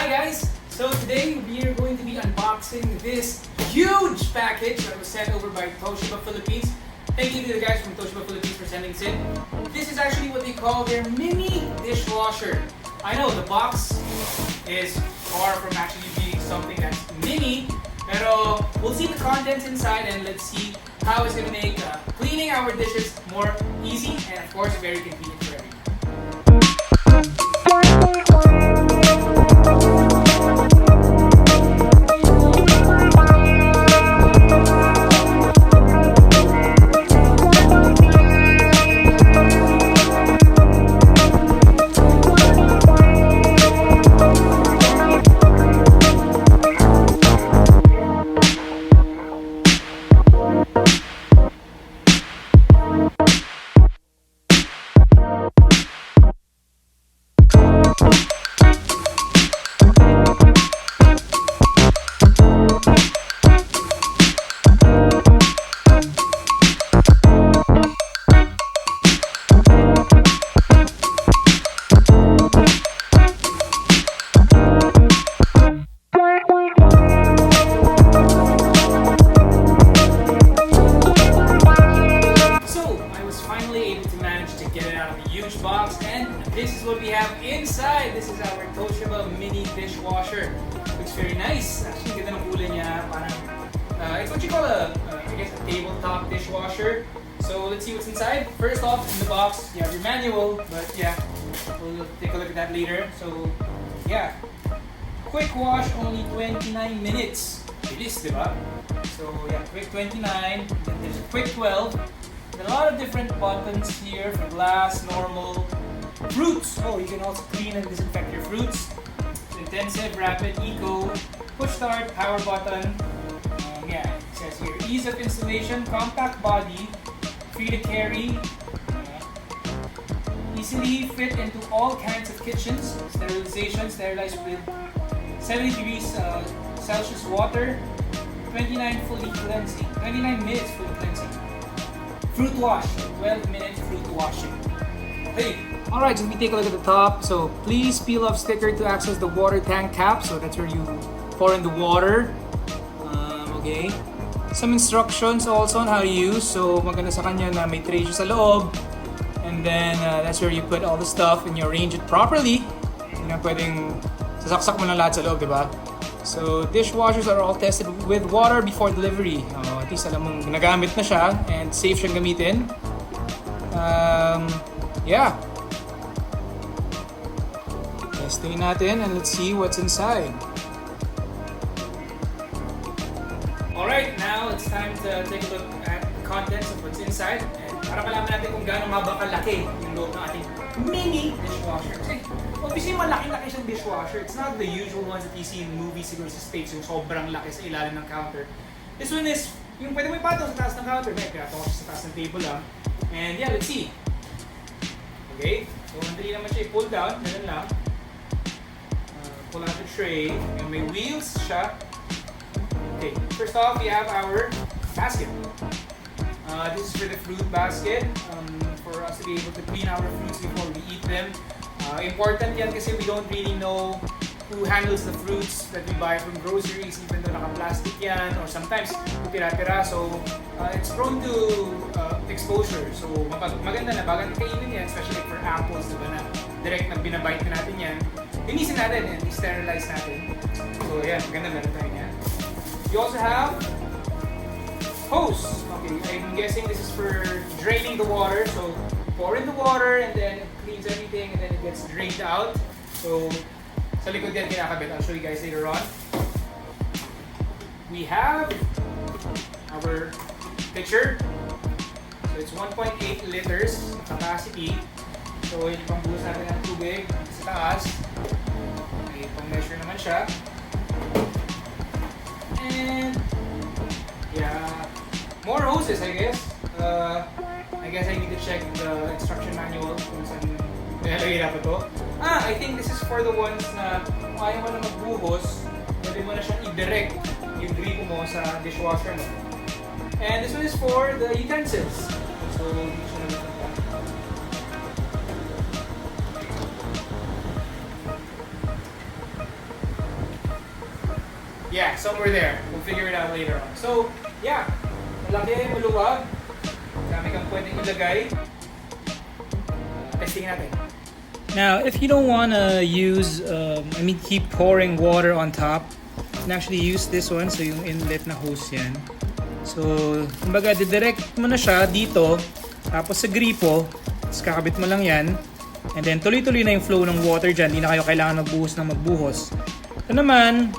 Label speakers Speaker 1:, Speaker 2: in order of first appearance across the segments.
Speaker 1: Hi guys! So today we are going to be unboxing this huge package that was sent over by TOSHIBA Philippines. Thank you to the guys from TOSHIBA Philippines for sending this in. This is actually what they call their mini dishwasher. I know the box is far from actually being something that's mini, pero we'll see the contents inside and let's see how it's going to make cleaning our dishes more easy and of course very convenient for everyone. Box, and this is what we have inside. This is our TOSHIBA mini dishwasher. Looks very nice. Actually, ganda ng kulay niya. Parang, it's what you call I guess a tabletop dishwasher. So let's see what's inside. First off, in the box, you have your manual, but yeah, we'll take a look at that later. So yeah, quick wash, only 29 minutes. Bilis, diba? So yeah, quick 29, then there's a quick 12. A lot of different buttons here for glass, normal, fruits. Oh, you can also clean and disinfect your fruits. Intensive, rapid, eco, push start, power button. Yeah, it says here ease of installation, compact body, free to carry, easily fit into all kinds of kitchens. Sterilization, sterilized with 70 degrees Celsius water. 29 minutes fully cleansing. Fruit wash, 12 minutes fruit washing. Hey! Alright, so let me take a look at the top. So please peel off sticker to access the water tank cap. So that's where you pour in the water. Okay. Some instructions also on how to use. So maganda sa kanya na may tray siya sa loob. And then that's where you put all the stuff and you arrange it properly. Hindi na pwedeng sasaksak mo na lahat sa loob, diba? So dishwashers are all tested with water before delivery. At least alam mong ginagamit na siya and safe siyang gamitin. Yeah. Testing natin and let's see what's inside. Alright, now it's time to take a look at the contents of what's inside. And para malaman natin kung gaano nga ba kalaki yung loob ng ating mini dishwasher. Kasi obviously malaki-laki siyang dishwasher. It's not the usual ones that you see in movies siguro sa States yung sobrang laki sa ilalim ng counter. This one is yung pwede mo ipataw sa taas ng counter. May pinataw ko sa taas ng table lang. And yeah, let's see. Okay, so madali naman siya i-pull down. Ganun lang. Pull out the tray. And may wheels siya. Okay, first off, we have our basket. This is for the fruit basket. For us to be able to clean our fruits before we eat them. Important yan kasi we don't really know who handles the fruits that we buy from groceries, even though naka-plastic yan, or sometimes tira-tira, so it's prone to exposure. So maganda na bago kainin yan, especially for apples, diba na direct na binabite natin yan. Linisin natin and sterilize natin. So yeah, maganda meron tayo yan. You also have hose. Okay, I'm guessing this is for draining the water. So pour in the water and then it cleans everything and then it gets drained out. So sa likod yan kinakabit. I'll show you guys later on. We have our pitcher. So it's 1.8 liters capacity. So yung pangbuhos natin ng tubig sa taas. Okay, pang-measure naman siya. And yeah, more hoses I guess. I guess I need to check the instruction manual kung saan nilalagay dapat to. I think this is for the ones na kung ayaw mo na magbuhos, pwede mo na siyang i-direct yung gripo mo sa dishwasher mo. And this one is for the utensils. So, dito siya naman. Yeah, somewhere there. We'll figure it out later on. So, yeah. Malaki, maluwag. Dami kang pwedeng ilagay. Testing natin. Now, if you don't want to use, keep pouring water on top, you can actually use this one. So, yung inlet na hose yan. So, kumbaga, didirect mo na siya dito. Tapos sa gripo, tapos kakabit mo lang yan. And then, tuloy-tuloy na yung flow ng water dyan. Hindi na kayo kailangan magbuhos. Ito naman,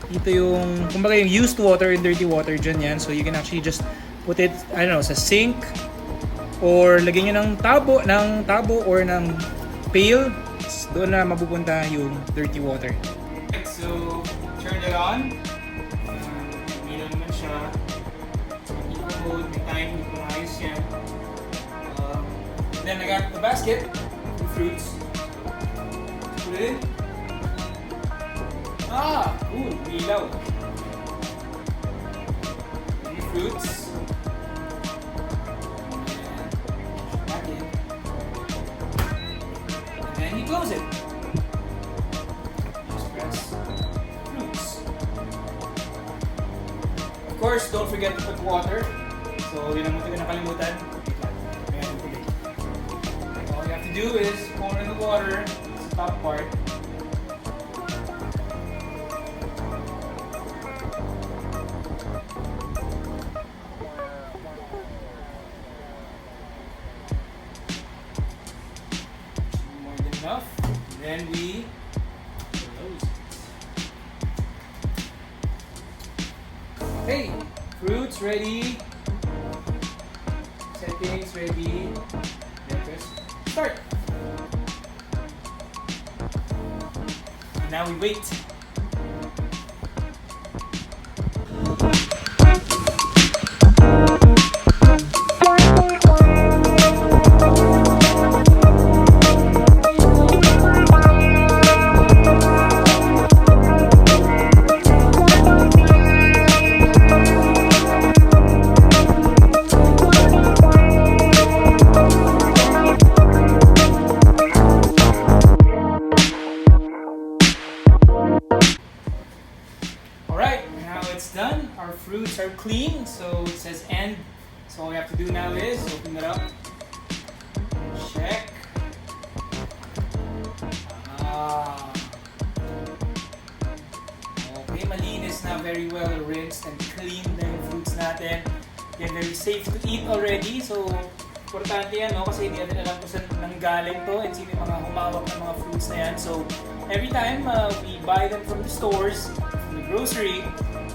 Speaker 1: dito yung, kumbaga yung used water and dirty water dyan yan. So, you can actually just put it, I don't know, sa sink. Or lagyan nyo ng tabo or ng pail. Doon na mapupunta yung dirty water. So, turn it on. Meron naman siya. Eco mode, may time, hindi ko maayos yan. Then I got the basket. Fruits. Put it in. Ooh, ilaw. Any fruits. Back in. And then you close it. Just press fruits. Of course, don't forget to put water. So, yun ang munti ko nakalimutan. All you have to do is pour in the water, the top part. More than enough. And then we close it. Okay, fruits ready. Settings ready. Start. Now we wait. It's done. Our fruits are clean, so it says end. So all we have to do now is open it up. Check. Okay, malinis na, very well rinsed and clean na yung fruits natin. Yan, very safe to eat already. So, importante yan, no? Kasi hindi natin alam kung saan nanggaling to and sino yung mga humawak ng mga fruits na yan. So, every time we buy them from the stores, from the grocery,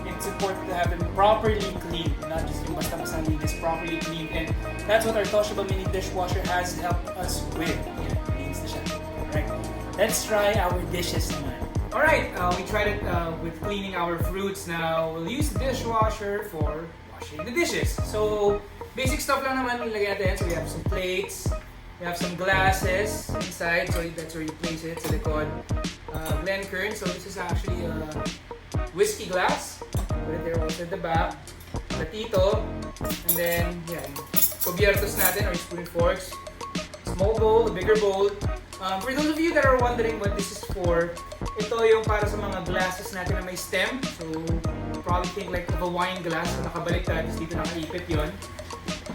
Speaker 1: it's important to have them properly cleaned, not just yung basta-basta linis, properly cleaned. And that's what our TOSHIBA mini dishwasher has helped us with. Yan, linis na siya. Alright, let's try our dishes naman. Alright, we tried it with cleaning our fruits. Now, we'll use the dishwasher for washing the dishes. So, basic stuff lang naman nilagay natin. So, we have some plates, we have some glasses inside. So, that's where you place it, sa likod. Glencairn, so this is actually a whiskey glass. Put it there also at the back. Platito. And then, yeah, cubiertos natin or spoon and forks. Small bowl, a bigger bowl. For those of you that are wondering what this is for, ito yung para sa mga glasses natin na may stem. So, probably think like of a wine glass na nakabaliktad, tapos dito nakaipit yon.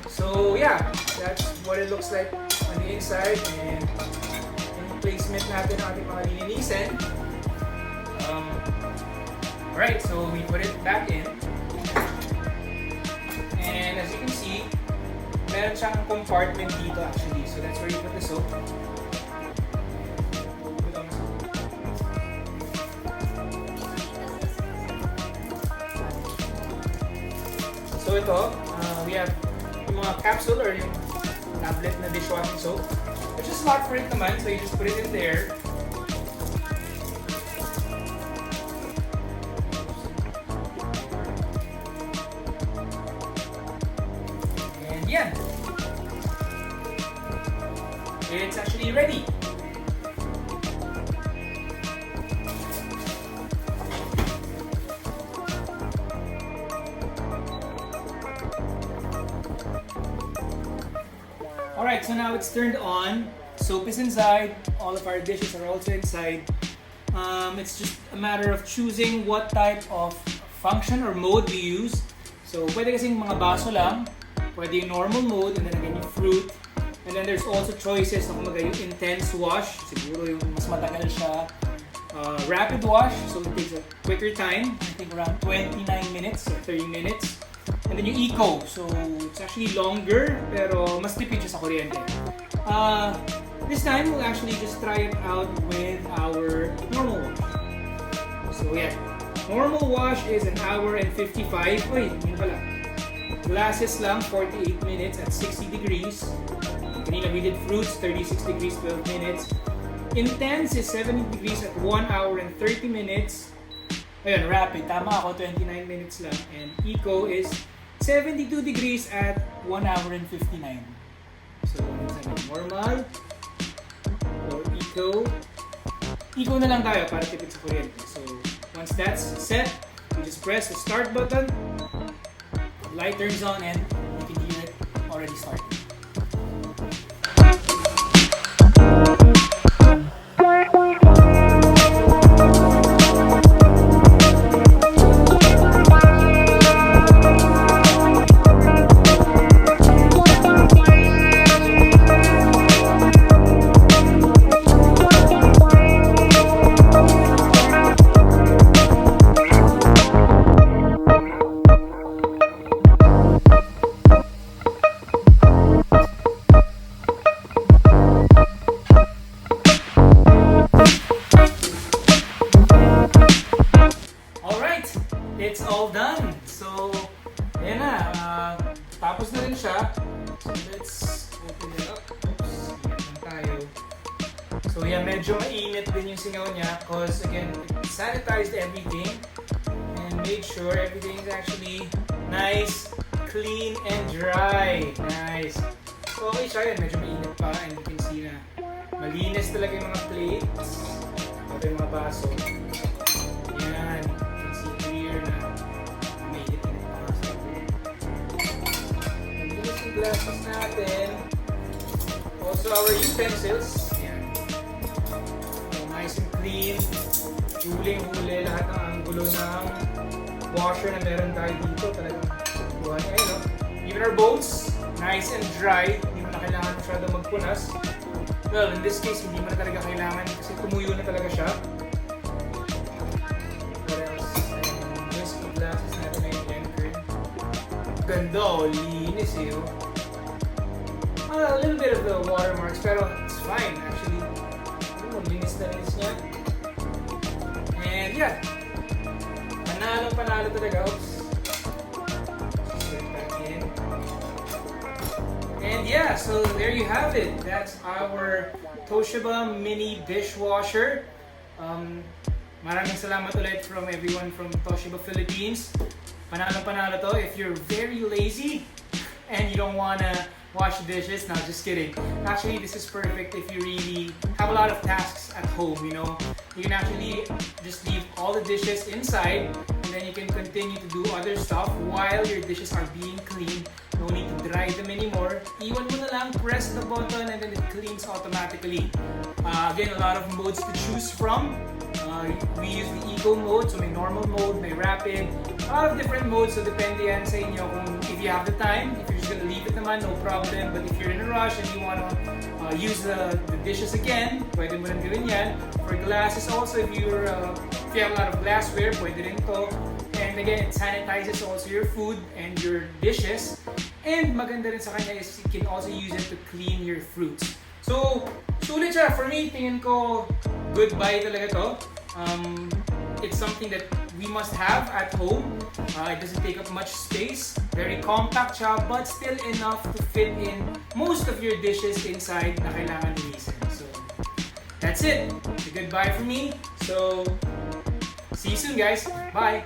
Speaker 1: So, yeah, that's what it looks like on the inside. And yung placement natin ng ating mga lilinisin. Alright, so we put it back in. And as you can see, meron siyang compartment dito actually. So that's where you put the soap. So ito, we have yung mga capsule or yung tablet na dishwashing soap. There's a slot for it naman, so you just put it in there. Yeah, it's actually ready. Alright, so now it's turned on. Soap is inside. All of our dishes are also inside. It's just a matter of choosing what type of function or mode we use. So pwede kasing mga baso lang, pwede yung normal mode, and then again yung fruit. And then there's also choices na kumaga yung intense wash, siguro yung mas matagal siya. Rapid wash, so it takes a quicker time, I think around 29 minutes or 30 minutes. And then yung eco, so it's actually longer, pero mas tipid siya sa kuryente. This time, we'll actually just try it out with our normal wash. So yeah, normal wash is 1 hour and 55. Wait, yun pala. Glasses lang, 48 minutes at 60 degrees. Kanina we did fruits, 36 degrees, 12 minutes. Intense is 70 degrees at 1 hour and 30 minutes. Ayun, rapid. Tama ako, 29 minutes lang. And eco is 72 degrees at 1 hour and 59. So, normal or eco. Eco na lang tayo para tipid sa kuryente. So, once that's set, you just press the start button. The light turns on and you can hear it already started. It's all done. So, ayan na. Tapos na rin siya. So, let's open it up. Oops, ingat lang tayo. So, yeah, medyo mainit din yung singaw niya because, again, it sanitized everything and made sure everything is actually nice, clean, and dry. Nice. So, okay siya yun. Medyo mainit pa and you can see na malinis talaga yung mga plates. Ito yung mga baso. Yan. Glasses natin. Also our utensils. Yan. So, nice and clean. Huling-huli lahat ng anggulo ng washer na meron tayo dito. Talagang buwan. Ayun, no? Even our bowls, nice and dry. Hindi mo na kailangan masyado magpunas. Well, in this case, hindi mo na talaga kailangan kasi tumuyo na talaga siya. What else? Whiskey glasses natin na yung anchored. Ganda, oh. Linis eh, oh. A little bit of the watermarks, pero it's fine actually. Linis na linis niya. And yeah, panalo talaga. Oops. Put it back in. And yeah, so there you have it. That's our TOSHIBA mini dishwasher. Maraming salamat ulit from everyone from TOSHIBA Philippines. Panalo to. If you're very lazy and you don't wanna wash the dishes. No, just kidding. Actually, this is perfect if you really have a lot of tasks at home, you know. You can actually just leave all the dishes inside and then you can continue to do other stuff while your dishes are being cleaned. No need to dry them anymore. Iwan mo na lang, press the button and then it cleans automatically. Again, a lot of modes to choose from. We use the eco mode, so may normal mode, may rapid, a lot of different modes, so depende yan sa inyo kung if you have the time. If you're just gonna leave it naman, no problem. But if you're in a rush and you wanna use the dishes again, pwede mo rin gawin yan. For glasses also, if you have a lot of glassware, pwede rin to. And again, it sanitizes also your food and your dishes. And maganda rin sa kanya is you can also use it to clean your fruits. So, sulit siya. For me, tingin ko, goodbye talaga to. It's something that we must have at home. It doesn't take up much space. Very compact siya, but still enough to fit in most of your dishes inside na kailangan linisin. So, that's it. It's a goodbye from me. So, see you soon guys. Bye!